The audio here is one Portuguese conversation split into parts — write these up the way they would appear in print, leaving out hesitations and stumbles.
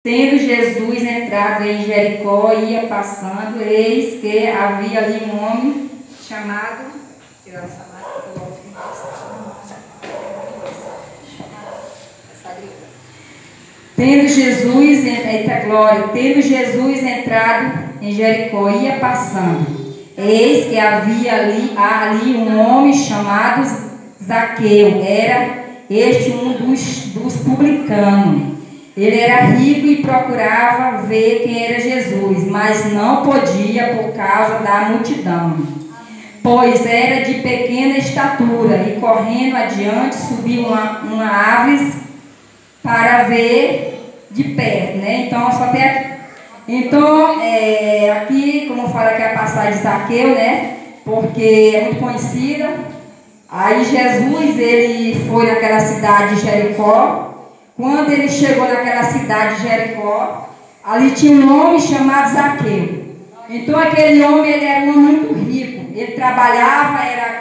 Tendo Jesus entrado em Jericó, ia passando, eis que havia ali um homem chamado... Tendo Jesus entrado em Jericó, ia passando, eis que havia ali um homem chamado Zaqueu, era este um dos publicanos. Ele era rico e procurava ver quem era Jesus, mas não podia por causa da multidão, pois era de pequena estatura, e correndo adiante subiu uma árvore para ver de perto, né? Então, só tem aqui. Então, aqui, como fala que é a passagem de Zaqueu, né? Porque é muito conhecida. Aí Jesus, ele foi naquela cidade de Jericó. Quando ele chegou naquela cidade de Jericó, ali tinha um homem chamado Zaqueu. Então, aquele homem, ele era um homem muito rico. Ele trabalhava, era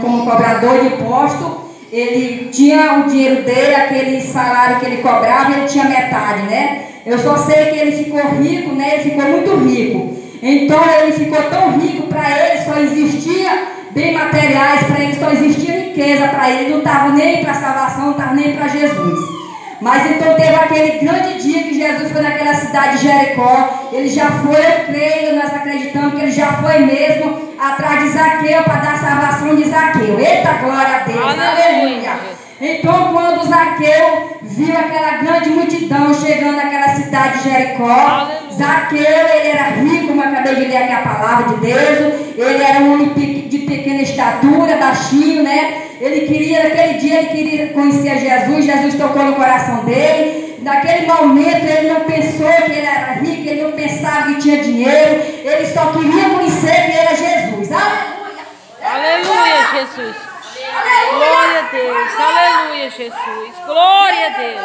como cobrador de imposto. Ele tinha o dinheiro dele, aquele salário que ele cobrava, ele tinha metade, né? Eu só sei que ele ficou rico, né? Ele ficou muito rico. Então, ele ficou tão rico, para ele só existia bem materiais, para ele só existia riqueza, para ele não estava nem para a salvação, não estava nem para Jesus. Mas então teve aquele grande dia que Jesus foi naquela cidade de Jericó. Ele já foi, eu creio, nós acreditamos que ele já foi mesmo atrás de Zaqueu para dar a salvação de Zaqueu. Eita, glória a Deus, aleluia. Então quando Zaqueu viu aquela grande multidão chegando naquela cidade de Jericó, Zaqueu, ele era rico, como eu acabei de ler aqui a palavra de Deus. Ele era um homem de pequena estatura, baixinho, né? Naquele dia ele queria conhecer Jesus. Jesus tocou no coração dele. Naquele momento ele não pensou que ele era rico, ele não pensava que tinha dinheiro, ele só queria conhecer que era Jesus. Aleluia! Aleluia, Jesus! Glória a Deus! Aleluia, Jesus! Glória a Deus!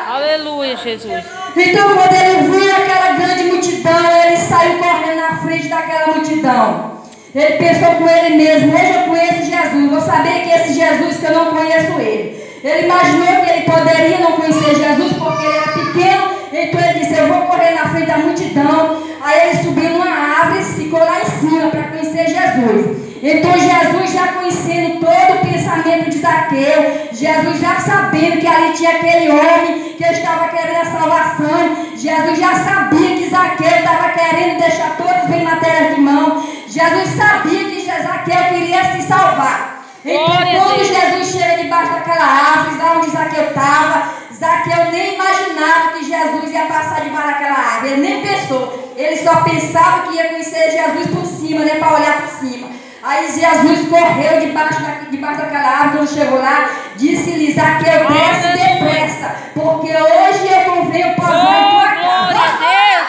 Aleluia, Jesus! Então quando ele viu aquela grande multidão, ele saiu correndo na frente daquela multidão. Ele pensou com ele mesmo: hoje eu conheço Jesus, vou saber que esse Jesus que eu não conheço ele. Ele imaginou que ele poderia não conhecer Jesus porque ele era pequeno. Então ele disse: eu vou correr na frente da multidão. Aí ele subiu numa árvore e ficou lá em cima para conhecer Jesus. Então Jesus, já conhecendo todo o pensamento de Zaqueu, Jesus já sabendo que ali tinha aquele homem que estava querendo a salvação, Jesus já sabia que Zaqueu estava querendo deixar todos os bens materiais de mão. Jesus sabia que Zaqueu queria se salvar. Então quando Jesus chega debaixo daquela árvore, lá onde Zaqueu estava, Zaqueu nem imaginava que Jesus ia passar debaixo daquela árvore. Ele nem pensou. Ele só pensava que ia conhecer Jesus por cima, né, para olhar por cima. Aí Jesus correu debaixo daquela árvore. Quando chegou lá, disse-lhe: Zaqueu, desce depressa, porque hoje eu não venho posar em tua casa. Glória a Deus!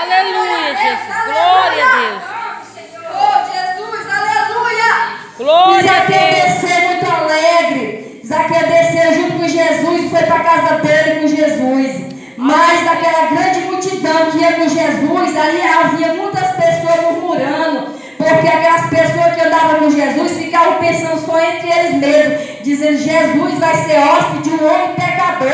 Aleluia, Jesus! Glória a Deus! Oh, Jesus, aleluia! Glória a Zaqueu Deus! desceu muito alegre. Zaqueu desceu junto com Jesus e foi para a casa dele com Jesus. Mas daquela grande multidão que ia com Jesus, ali havia muitas pessoas murmurando, porque aquelas pessoas que andavam com Jesus ficavam pensando só entre eles mesmos, dizendo: Jesus vai ser hóspede de um homem pecador,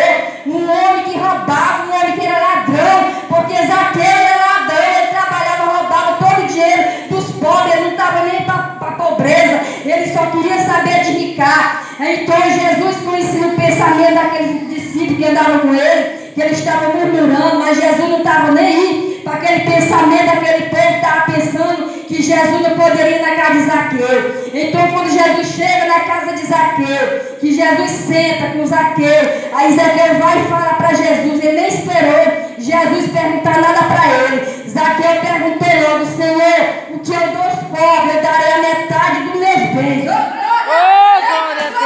um homem que roubava, um homem que era ladrão, porque Zaqueu era ladrão, ele trabalhava, roubava todo o dinheiro dos pobres, ele não estava nem para a pobreza, ele só queria saber de ricar. Então Jesus, conhecia o pensamento daqueles discípulos que andavam com ele, que eles estavam murmurando, mas Jesus não estava nem aí para aquele pensamento daquele povo que estava pensando que Jesus não poderia ir na casa de Zaqueu. Então quando Jesus chega na casa de Zaqueu, que Jesus senta com Zaqueu, aí Zaqueu vai e fala para Jesus. Ele nem esperou Jesus perguntar nada para ele. Zaqueu perguntou logo: Senhor, o que eu dou aos pobres, eu darei a metade dos meus bens. Oh, glória a Deus!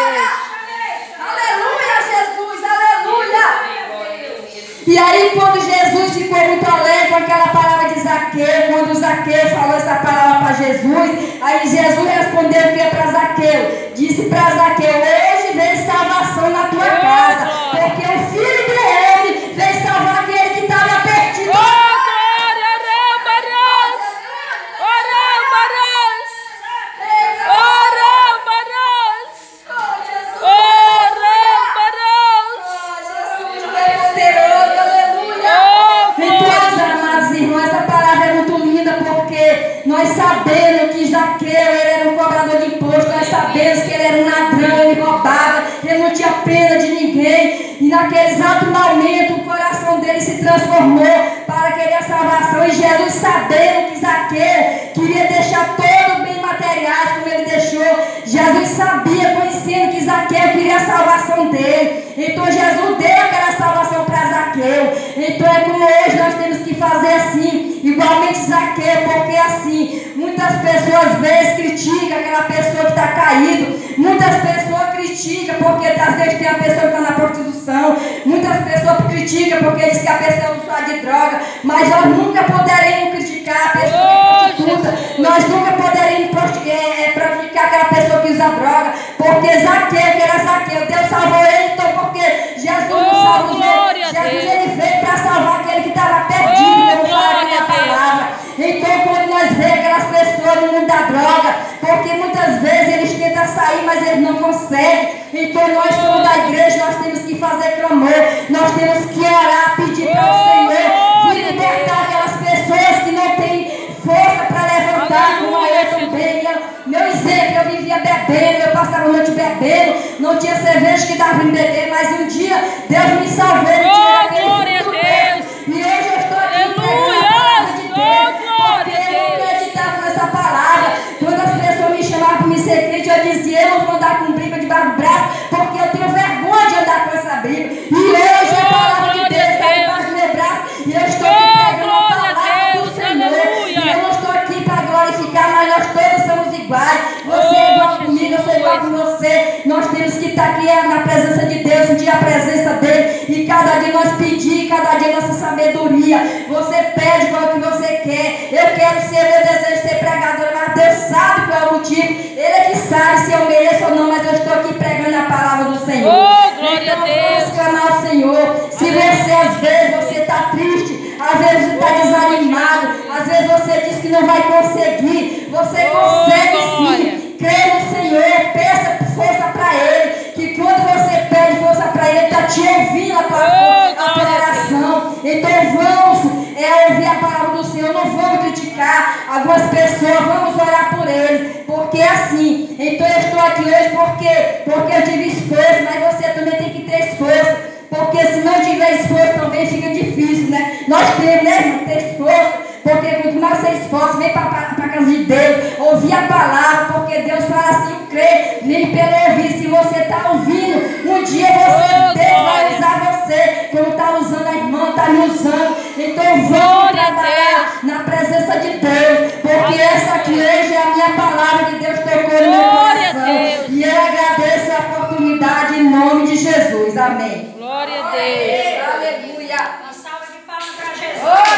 Aleluia, Jesus, aleluia! E aí quando Jesus ficou muito alegre com aquela palavra de Zaqueu, quando Zaqueu falou essa palavra para Jesus, aí Jesus respondeu o que para Zaqueu? Disse para Zaqueu: hoje vem salvação na tua casa, porque o Filho do Homem veio salvar aquele que estava perdido. Oh, E naquele exato momento o coração dele se transformou para querer a salvação. E Jesus, sabendo que Zaqueu queria deixar todo o bem materiais como ele deixou, Jesus sabia, conhecendo que Zaqueu queria a salvação dele. Então Jesus deu aquela salvação para Zaqueu. Então é como hoje nós temos que fazer assim, igualmente Zaqueu, porque assim, muitas pessoas às vezes criticam aquela pessoa que está caído, muitas pessoas criticam porque às vezes tem a pessoa que está na prostituição, muitas pessoas criticam porque diz que a pessoa é usuária de droga, mas nós nunca poderemos criticar a pessoa que prostituta, nós nunca poderemos prejudicar aquela pessoa que usa droga, porque Zaqueu, que era Zaqueu, Deus salvou ele, então porque Jesus não salvou ele, Jesus ele veio para salvar aquele que estava perdido, como fala aqui a palavra. Então quando nós vemos aquelas pessoas no mundo da droga, porque muitas vezes eles tentam sair, mas eles não conseguem. Então nós somos da igreja, nós temos que fazer clamor, nós temos que orar, pedir para o Senhor vir libertar aquelas pessoas que não têm força para levantar, como eu também. Meu exemplo, eu vivia bebendo, eu passava a noite bebendo, não tinha cerveja que dava para me beber, mas um dia Deus me salvou, Glória a Deus! E hoje eu estou aqui porque eu acreditava nessa palavra. Quando as pessoas me chamavam para me ser crente, eu dizia, eu não vou andar com Bíblia debaixo do braço, porque eu tenho vergonha de andar com essa Bíblia. E hoje a palavra de Deus está debaixo do meu braço, e eu estou aqui pregando a palavra do Senhor. E eu não estou aqui para glorificar, mas nós todos somos iguais. Você é igual comigo, eu sou igual com você. Nós temos que estar aqui na presença de Deus, sentir a presença dele, e cada dia nós pedir, cada dia nossa sabedoria. Você pede qual que você quer. Eu quero ser, meu desejo de ser pregadora, mas Deus sabe qual é o motivo. Ele é que sabe se eu mereço ou não, mas eu estou aqui pregando a palavra do Senhor. Glória então a Deus. vamos clamar ao Senhor. Se você às vezes você está triste, às vezes você está desanimado, às vezes você diz que não vai conseguir, você consegue sim. Crê no Senhor, peça força para Ele, que quando você pede força para Ele, Ele está te ouvindo a tua oração. Então vamos ouvir a palavra do Senhor, não vamos criticar algumas pessoas, vamos orar por eles, porque é assim. Então eu estou aqui hoje porque eu tive esforço, mas você também tem que ter esforço, porque se não tiver esforço também fica difícil, né? Nós temos, né, irmão, ter esforço. Porque quando nós se esforça, vem para a casa de Deus, ouvir a palavra, porque Deus fala assim, crê, nem pelo ouvir. Se você está ouvindo, um dia Deus vai usar você, como está usando a irmã, está me usando. Então vamos trabalhar na presença de Deus, porque essa aqui hoje é a minha palavra que Deus tocou no meu coração. E eu agradeço a oportunidade em nome de Jesus. Amém. Glória a Deus. Aleluia. Uma salva de palmas para Jesus.